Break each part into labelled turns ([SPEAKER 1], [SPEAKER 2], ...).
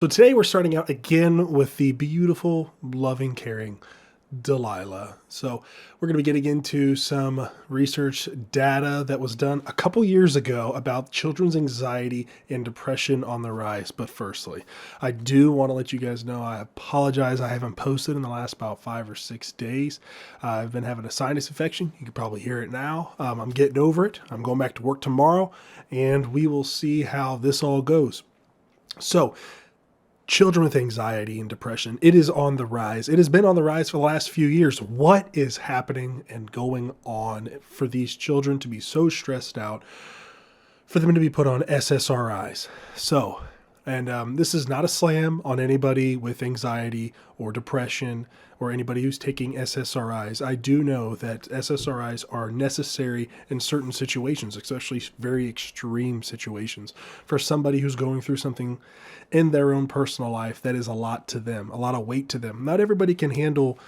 [SPEAKER 1] So today we're starting out again with the beautiful, loving, caring Delilah. So we're going to be getting into some research data that was done a couple years ago about children's anxiety and depression on the rise. But firstly, I do want to let you guys know I apologize. I haven't posted in the last about 5 or 6 days. I've been having a sinus infection. You can probably hear it now. I'm getting over it. I'm going back to work tomorrow, and we will see how this all goes. So, children with anxiety and depression, it is on the rise. It has been on the rise for the last few years. What is happening and going on for these children to be so stressed out, for them to be put on SSRIs? So, and this is not a slam on anybody with anxiety or depression or anybody who's taking SSRIs. I do know that SSRIs are necessary in certain situations, especially very extreme situations. For somebody who's going through something in their own personal life that is a lot to them, a lot of weight to them. Not everybody can handle,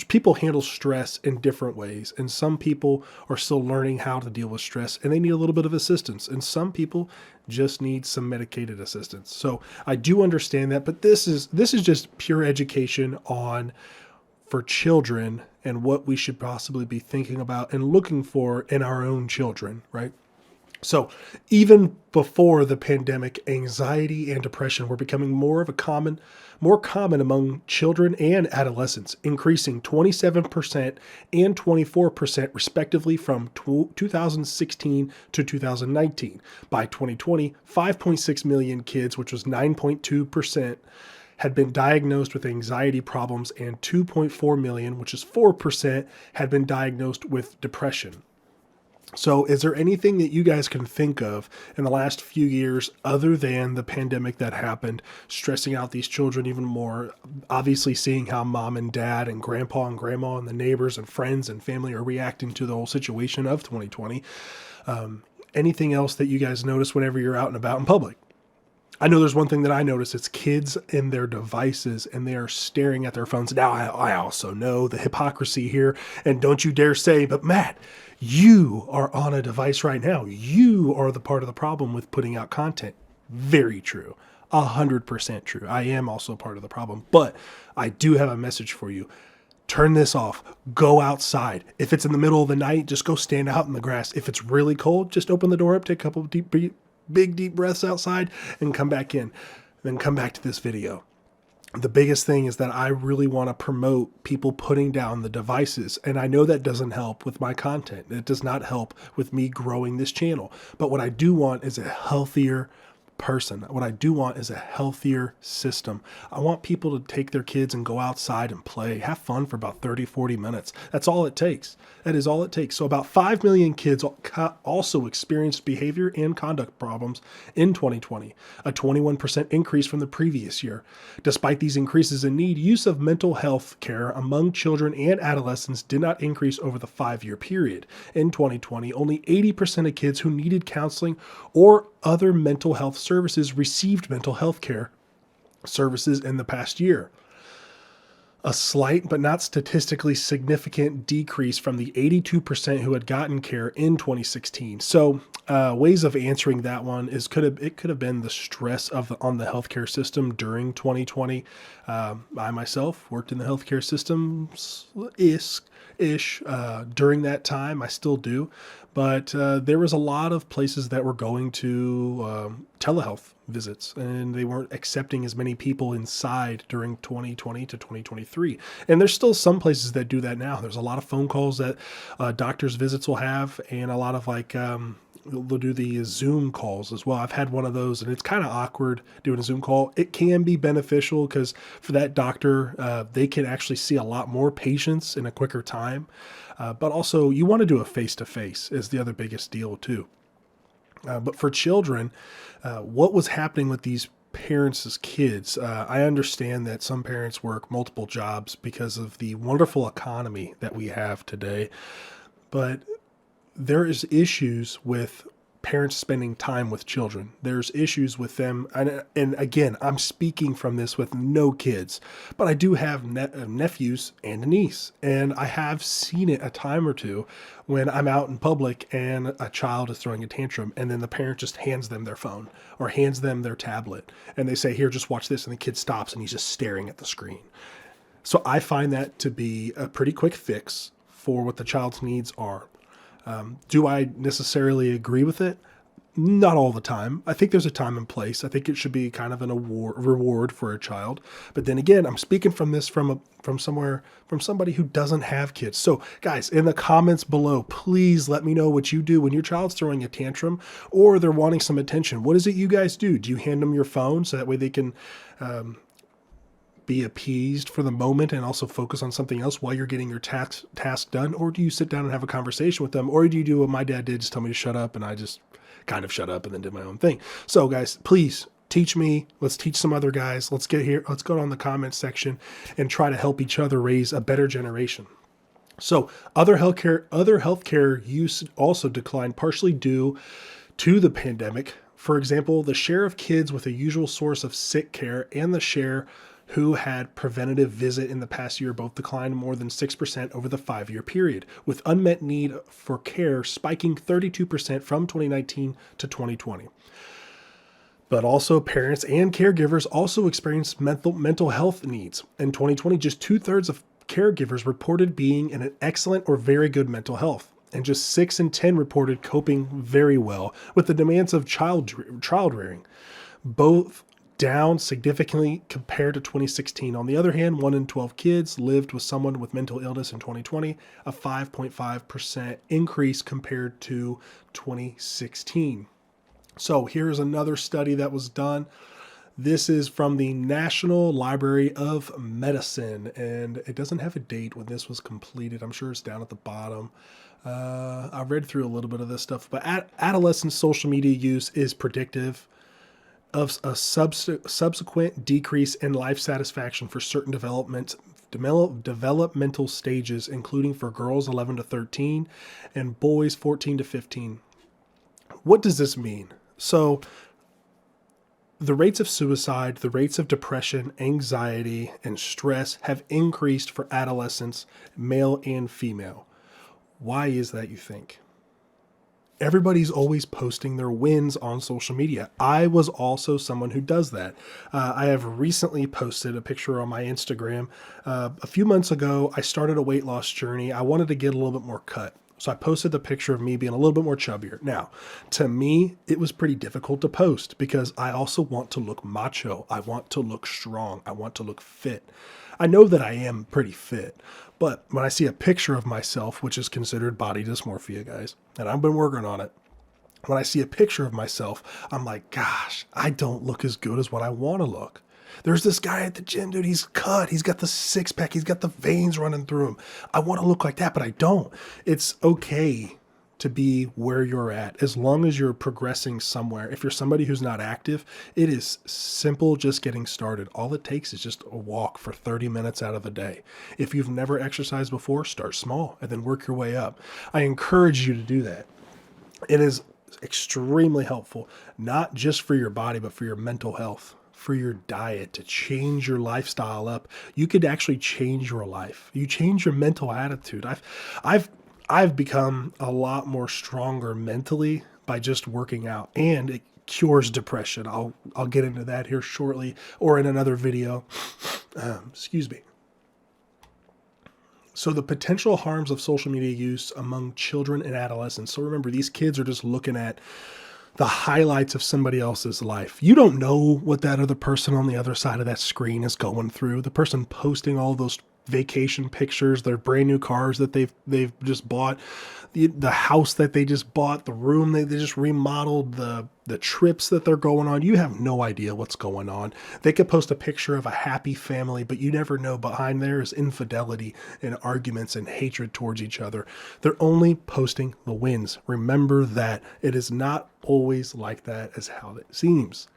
[SPEAKER 1] people handle stress in different ways. And some people are still learning how to deal with stress and they need a little bit of assistance. And some people just need some medicated assistance. So I do understand that, but this is just pure education on for children and what we should possibly be thinking about and looking for in our own children, right? So even before the pandemic, anxiety and depression were becoming more common among children and adolescents, increasing 27% and 24% respectively from 2016 to 2019. By 2020, 5.6 million kids, which was 9.2%, had been diagnosed with anxiety problems, and 2.4 million, which is 4%, had been diagnosed with depression. So is there anything that you guys can think of in the last few years other than the pandemic that happened, stressing out these children even more? Obviously seeing how mom and dad and grandpa and grandma and the neighbors and friends and family are reacting to the whole situation of 2020. Anything else that you guys notice whenever you're out and about in public? I know there's one thing that I notice. It's kids in their devices and they are staring at their phones. Now, I also know the hypocrisy here, and don't you dare say, but Matt, you are on a device right now. You are the part of the problem with putting out content. Very true. 100% true. I am also part of the problem, but I do have a message for you. Turn this off. Go outside. If it's in the middle of the night, just go stand out in the grass. If it's really cold, just open the door up, take a couple of big deep breaths outside and come back in. Then come back to this video. The biggest thing is that I really want to promote people putting down the devices. And I know that doesn't help with my content. It does not help with me growing this channel. But what I do want is a healthier person. What I do want is a healthier system. I want people to take their kids and go outside and play, have fun for about 30, 40 minutes. That's all it takes. That is all it takes. So about 5 million kids also experienced behavior and conduct problems in 2020, a 21% increase from the previous year. Despite these increases in need, use of mental health care among children and adolescents did not increase over the 5-year period. In 2020, only 80% of kids who needed counseling or other mental health services received mental health care services in the past year. A slight but not statistically significant decrease from the 82% who had gotten care in 2016. So ways of answering that one is it could have been the stress on the healthcare system during 2020. I myself worked in the healthcare system ish during that time. I still do, but there was a lot of places that were going to telehealth visits, and they weren't accepting as many people inside during 2020 to 2023. And there's still some places that do that now. There's a lot of phone calls that doctors' visits will have, and a lot of they'll do the Zoom calls as well. I've had one of those, and it's kind of awkward doing a Zoom call. It can be beneficial because for that doctor, they can actually see a lot more patients in a quicker time. But also, you want to do a face-to-face is the other biggest deal too. But for children, what was happening with these parents as kids? I understand that some parents work multiple jobs because of the wonderful economy that we have today, but there is issues with parents spending time with children. There's issues with them. And again, I'm speaking from this with no kids, but I do have nephews and a niece. And I have seen it a time or two when I'm out in public and a child is throwing a tantrum and then the parent just hands them their phone or hands them their tablet and they say, here, just watch this. And the kid stops and he's just staring at the screen. So I find that to be a pretty quick fix for what the child's needs are. Do I necessarily agree with it? Not all the time. I think there's a time and place. I think it should be kind of an reward for a child. But then again, I'm speaking from this from somebody who doesn't have kids. So guys, in the comments below, please let me know what you do when your child's throwing a tantrum or they're wanting some attention. What is it you guys do? Do you hand them your phone so that way they can be appeased for the moment and also focus on something else while you're getting your task done? Or do you sit down and have a conversation with them? Or do you do what my dad did, just tell me to shut up and I just kind of shut up and then did my own thing? So guys, please teach me. Let's teach some other guys. Let's get here. Let's go on the comments section and try to help each other raise a better generation. So other healthcare use also declined, partially due to the pandemic. For example, the share of kids with a usual source of sick care and the share who had preventative visit in the past year both declined more than 6% over the 5-year period, with unmet need for care spiking 32% from 2019 to 2020. But also parents and caregivers also experienced mental health needs. In 2020, just 2/3 of caregivers reported being in an excellent or very good mental health, and just 6 in 10 reported coping very well with the demands of child rearing, both down significantly compared to 2016. On the other hand, 1 in 12 kids lived with someone with mental illness in 2020, a 5.5% increase compared to 2016. So here's another study that was done. This is from the National Library of Medicine, and it doesn't have a date when this was completed. I'm sure it's down at the bottom. I read through a little bit of this stuff, but adolescent social media use is predictive of a subsequent decrease in life satisfaction for certain developmental stages, including for girls 11 to 13 and boys 14 to 15. What does this mean? So the rates of suicide, the rates of depression, anxiety, and stress have increased for adolescents, male and female. Why is that, you think? Everybody's always posting their wins on social media. I was also someone who does that. I have recently posted a picture on my Instagram. A few months ago, I started a weight loss journey. I wanted to get a little bit more cut. So I posted the picture of me being a little bit more chubbier. Now, to me, it was pretty difficult to post because I also want to look macho. I want to look strong. I want to look fit. I know that I am pretty fit, but when I see a picture of myself, which is considered body dysmorphia, guys, and I've been working on it, when I see a picture of myself, I'm like, gosh, I don't look as good as what I want to look. There's this guy at the gym, dude, he's cut. He's got the 6-pack. He's got the veins running through him. I want to look like that, but I don't. It's okay to be where you're at as long as you're progressing somewhere. If you're somebody who's not active, it is simple just getting started. All it takes is just a walk for 30 minutes out of the day. If you've never exercised before, start small and then work your way up. I encourage you to do that. It is extremely helpful, not just for your body, but for your mental health, for your diet, to change lifestyle up. You could actually change your life. You change your mental attitude. I've become a lot more stronger mentally by just working out, and it cures depression. I'll get into that here shortly or in another video. Excuse me. So the potential harms of social media use among children and adolescents. So remember, these kids are just looking at the highlights of somebody else's life. You don't know what that other person on the other side of that screen is going through. The person posting all those vacation pictures, their brand new cars that they've just bought, the house that they just bought, the room they just remodeled, the trips that they're going on. You have no idea what's going on. They could post a picture of a happy family, but you never know behind there is infidelity and arguments and hatred towards each other. They're only posting the wins. Remember that it is not always like that as how it seems.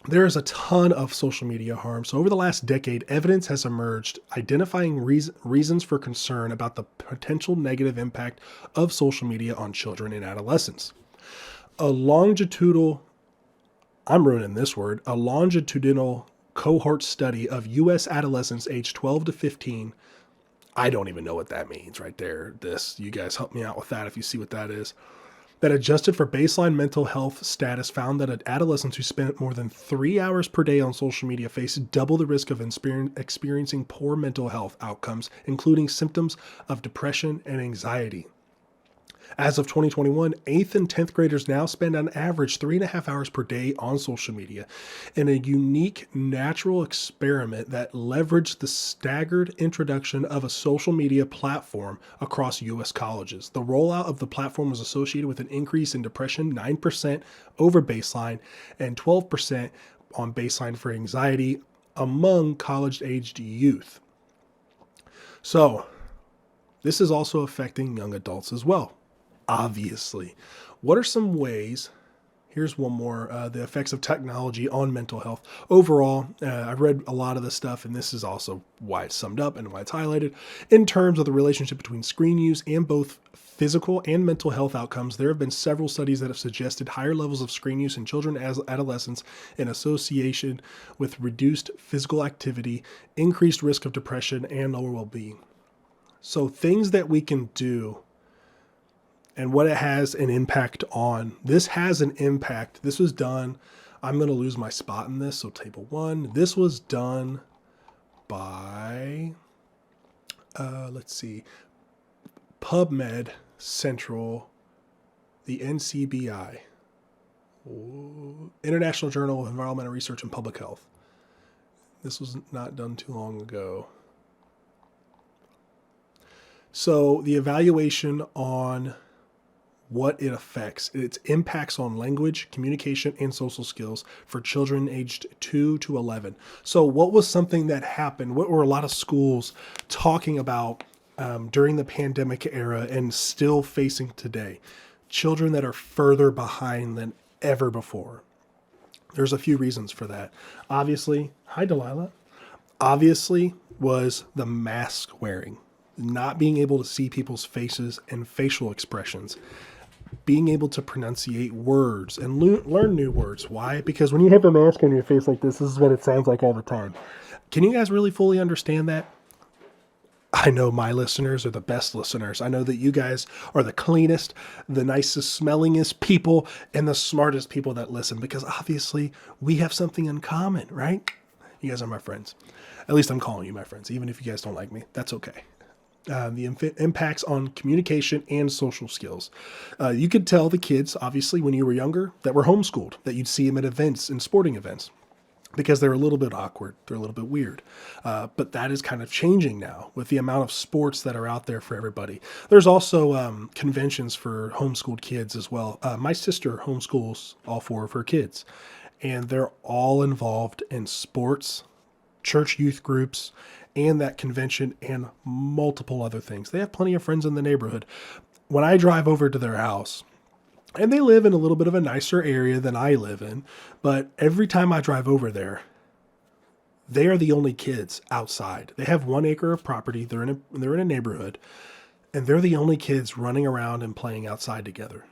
[SPEAKER 1] There is a ton of social media harm. So over the last decade, evidence has emerged identifying reasons for concern about the potential negative impact of social media on children and adolescents. A longitudinal, I'm ruining this word, a longitudinal cohort study of U.S. adolescents aged 12 to 15. I don't even know what that means right there. You guys help me out with that if you see what that is. That adjusted for baseline mental health status found that adolescents who spent more than 3 hours per day on social media faced double the risk of experiencing poor mental health outcomes, including symptoms of depression and anxiety. As of 2021, 8th and 10th graders now spend on average 3.5 hours per day on social media in a unique natural experiment that leveraged the staggered introduction of a social media platform across U.S. colleges. The rollout of the platform was associated with an increase in depression, 9% over baseline, and 12% on baseline for anxiety among college-aged youth. So, this is also affecting young adults as well. Obviously. What are some ways? Here's one more, the effects of technology on mental health. Overall, I've read a lot of this stuff, and this is also why it's summed up and why it's highlighted. In terms of the relationship between screen use and both physical and mental health outcomes, there have been several studies that have suggested higher levels of screen use in children as adolescents in association with reduced physical activity, increased risk of depression, and lower well-being. So things that we can do and what it has an impact on. This has an impact. This was done. I'm going to lose my spot in this. So table 1, this was done by, let's see, PubMed Central, the NCBI, International Journal of Environmental Research and Public Health. This was not done too long ago. So the evaluation on what it affects, its impacts on language, communication, and social skills for children aged 2 to 11. So what was something that happened? What were a lot of schools talking about during the pandemic era and still facing today? Children that are further behind than ever before. There's a few reasons for that. Obviously, hi Delilah. Obviously was the mask wearing, not being able to see people's faces and facial expressions. Being able to pronunciate words and learn new words. Why? Because when you have a mask on your face like this is what it sounds like all the time. Can you guys really fully understand that? I know my listeners are the best listeners. I know that you guys are the cleanest, the nicest, smellingest people, and the smartest people that listen, because obviously we have something in common, right? You guys are my friends. At least I'm calling you my friends, even if you guys don't like me. That's okay. The impacts on communication and social skills. You could tell the kids, obviously, when you were younger, that were homeschooled, that you'd see them at events and sporting events, because they're a little bit awkward. They're a little bit weird. But that is kind of changing now with the amount of sports that are out there for everybody. There's also conventions for homeschooled kids as well. My sister homeschools all 4 of her kids, and they're all involved in sports, church youth groups, and that convention and multiple other things. They have plenty of friends in the neighborhood. When I drive over to their house, and they live in a little bit of a nicer area than I live in, but every time I drive over there, they are the only kids outside. They have 1 acre of property. They're in a neighborhood, and they're the only kids running around and playing outside together.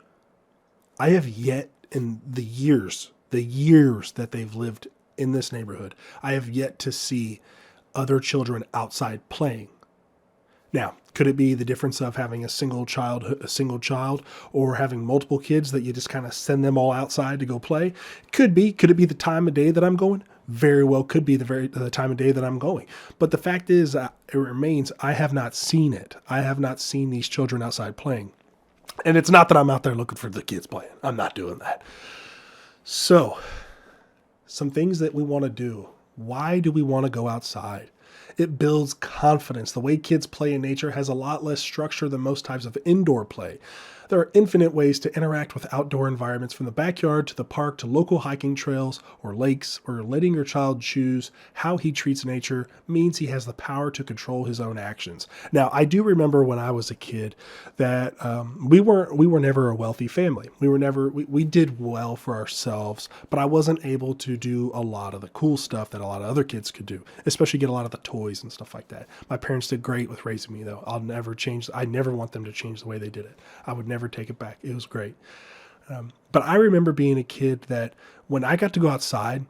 [SPEAKER 1] I have yet in the years that they've lived in this neighborhood, I have yet to see other children outside playing. Now, could it be the difference of having a single child, or having multiple kids that you just kind of send them all outside to go play? Could be. Could it be the time of day that I'm going? Very well could be the time of day that I'm going. But the fact is, it remains, I have not seen it. I have not seen these children outside playing. And it's not that I'm out there looking for the kids playing. I'm not doing that. So, some things that we want to do. Why do we want to go outside? It builds confidence. The way kids play in nature has a lot less structure than most types of indoor play. There are infinite ways to interact with outdoor environments, from the backyard to the park to local hiking trails or lakes, where letting your child choose how he treats nature means he has the power to control his own actions. Now, I do remember when I was a kid that we were never a wealthy family. We did well for ourselves, but I wasn't able to do a lot of the cool stuff that a lot of other kids could do, especially get a lot of the toys and stuff like that. My parents did great with raising me, though. I never want them to change the way they did it. I would never take it back. It was great. But I remember being a kid that when I got to go outside,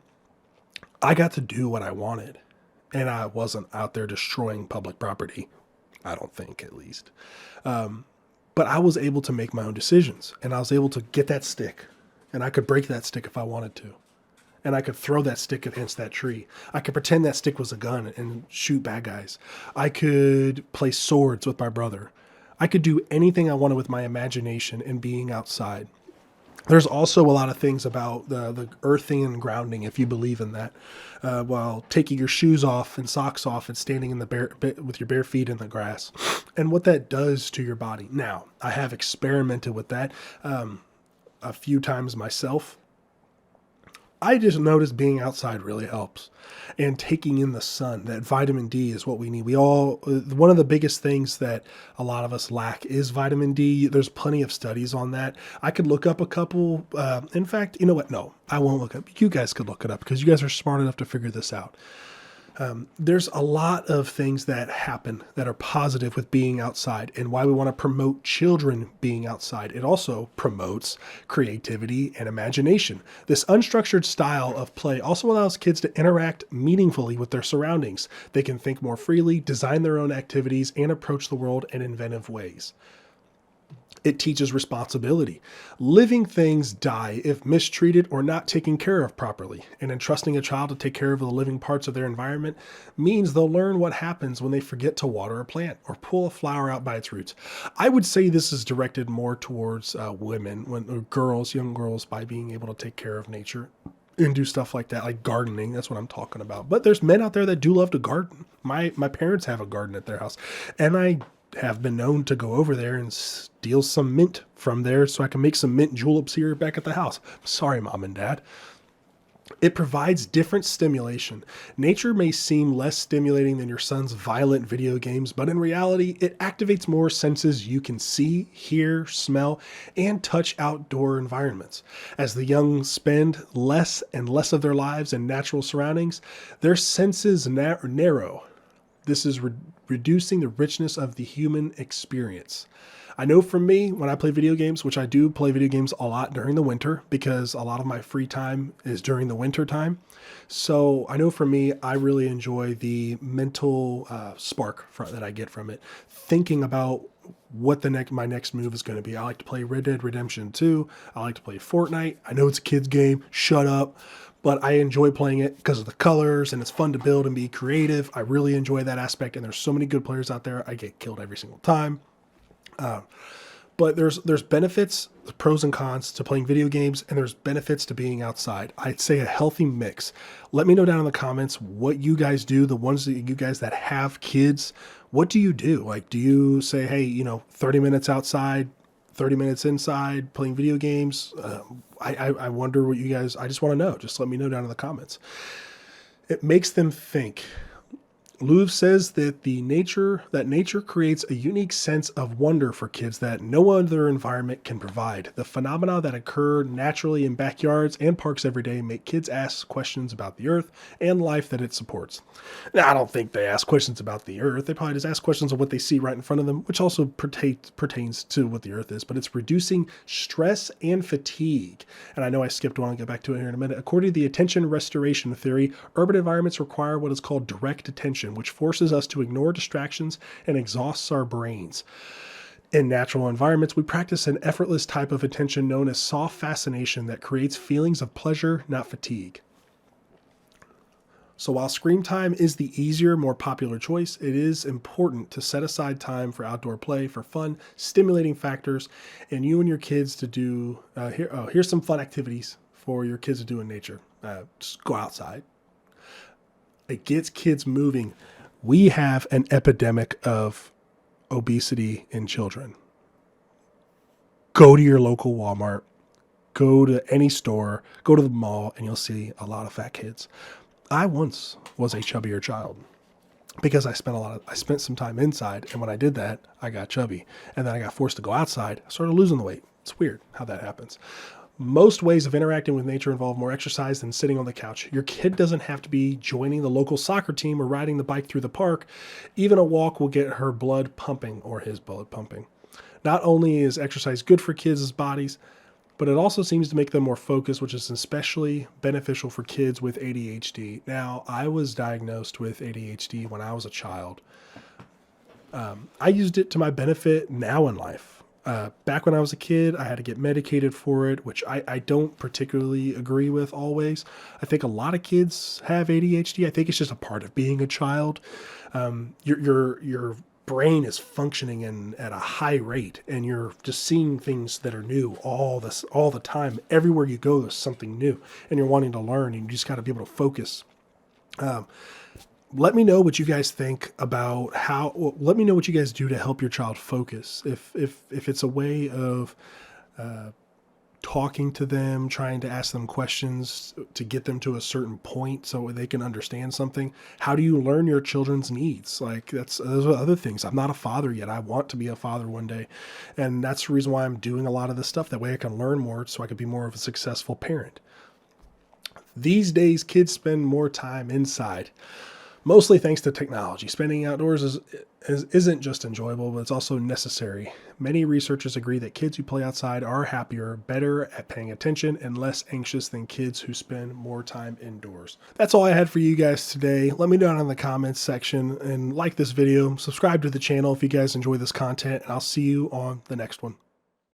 [SPEAKER 1] I got to do what I wanted. And I wasn't out there destroying public property. I don't think, at least. But I was able to make my own decisions, and I was able to get that stick, and I could break that stick if I wanted to. And I could throw that stick against that tree. I could pretend that stick was a gun and shoot bad guys. I could play swords with my brother. I could do anything I wanted with my imagination and being outside. There's also a lot of things about the earthing and grounding, if you believe in that, while taking your shoes off and socks off and standing in the with your bare feet in the grass, and what that does to your body. Now, I have experimented with that a few times myself. I just noticed being outside really helps, and taking in the sun. That vitamin D is what we need. One of the biggest things that a lot of us lack is vitamin D. There's plenty of studies on that. I could look up a couple. In fact, you know what? No, I won't look up. You guys could look it up because you guys are smart enough to figure this out. There's a lot of things that happen that are positive with being outside, and why we want to promote children being outside. It also promotes creativity and imagination. This unstructured style of play also allows kids to interact meaningfully with their surroundings. They can think more freely, design their own activities, and approach the world in inventive ways. It teaches responsibility. Living things die if mistreated or not taken care of properly. And entrusting a child to take care of the living parts of their environment means they'll learn what happens when they forget to water a plant or pull a flower out by its roots. I would say this is directed more towards women, young girls, by being able to take care of nature and do stuff like that, like gardening. That's what I'm talking about. But there's men out there that do love to garden. My parents have a garden at their house, and I have been known to go over there and steal some mint from there so I can make some mint juleps here back at the house. Sorry, Mom and Dad. It provides different stimulation. Nature may seem less stimulating than your son's violent video games, but in reality, it activates more senses you can see, hear, smell, and touch outdoor environments. As the young spend less and less of their lives in natural surroundings, their senses narrow. This is reducing the richness of the human experience. I know for me, when I play video games, which I do play video games a lot during the winter because a lot of my free time is during the winter time. So I know for me, I really enjoy the mental spark that I get from it. Thinking about what my next move is going to be. I like to play Red Dead Redemption 2. I like to play Fortnite. I know it's a kid's game. Shut up. But I enjoy playing it because of the colors, and it's fun to build and be creative. I really enjoy that aspect, and there's so many good players out there. I get killed every single time. But there's benefits, pros and cons to playing video games, and there's benefits to being outside. I'd say a healthy mix. Let me know down in the comments what you guys do, the ones that you guys that have kids. What do you do? Like, do you say, hey, 30 minutes outside, 30 minutes inside playing video games? I wonder what you guys, I just want to know. Just let me know down in the comments. It makes them think. Louvre says that nature creates a unique sense of wonder for kids that no other environment can provide. The phenomena that occur naturally in backyards and parks every day make kids ask questions about the earth and life that it supports. Now, I don't think they ask questions about the earth. They probably just ask questions of what they see right in front of them, which also pertains to what the earth is, but it's reducing stress and fatigue. And I know I skipped one. I'll get back to it here in a minute. According to the attention restoration theory, urban environments require what is called direct attention, which forces us to ignore distractions and exhausts our brains. In natural environments, we practice an effortless type of attention known as soft fascination that creates feelings of pleasure, not fatigue. So while screen time is the easier, more popular choice, it is important to set aside time for outdoor play, for fun, stimulating factors, and you and your kids to do, here's some fun activities for your kids to do in nature. Just go outside. It gets kids moving. We have an epidemic of obesity in children. Go to your local Walmart, go to any store, go to the mall, and you'll see a lot of fat kids. I once was a chubbier child because I spent some time inside, and when I did that, I got chubby. And then I got forced to go outside. I started losing the weight. It's weird how that happens. Most ways of interacting with nature involve more exercise than sitting on the couch. Your kid doesn't have to be joining the local soccer team or riding the bike through the park. Even a walk will get her blood pumping or his blood pumping. Not only is exercise good for kids' bodies, but it also seems to make them more focused, which is especially beneficial for kids with ADHD. Now, I was diagnosed with ADHD when I was a child. I used it to my benefit now in life. Back when I was a kid, I had to get medicated for it, which I don't particularly agree with always. I think a lot of kids have ADHD. I think it's just a part of being a child. Your brain is functioning at a high rate, and you're just seeing things that are new all the time. Everywhere you go, there's something new, and you're wanting to learn, and you just got to be able to focus. Let me know what you guys think about let me know what you guys do to help your child focus. If it's a way of talking to them, trying to ask them questions to get them to a certain point so they can understand something. How do you learn your children's needs? Like those are other things. I'm not a father yet. I want to be a father one day. And that's the reason why I'm doing a lot of this stuff. That way I can learn more so I can be more of a successful parent. These days, kids spend more time inside, mostly thanks to technology. Spending outdoors isn't just enjoyable, but it's also necessary. Many researchers agree that kids who play outside are happier, better at paying attention, and less anxious than kids who spend more time indoors. That's all I had for you guys today. Let me know down in the comments section and like this video. Subscribe to the channel if you guys enjoy this content, and I'll see you on the next one.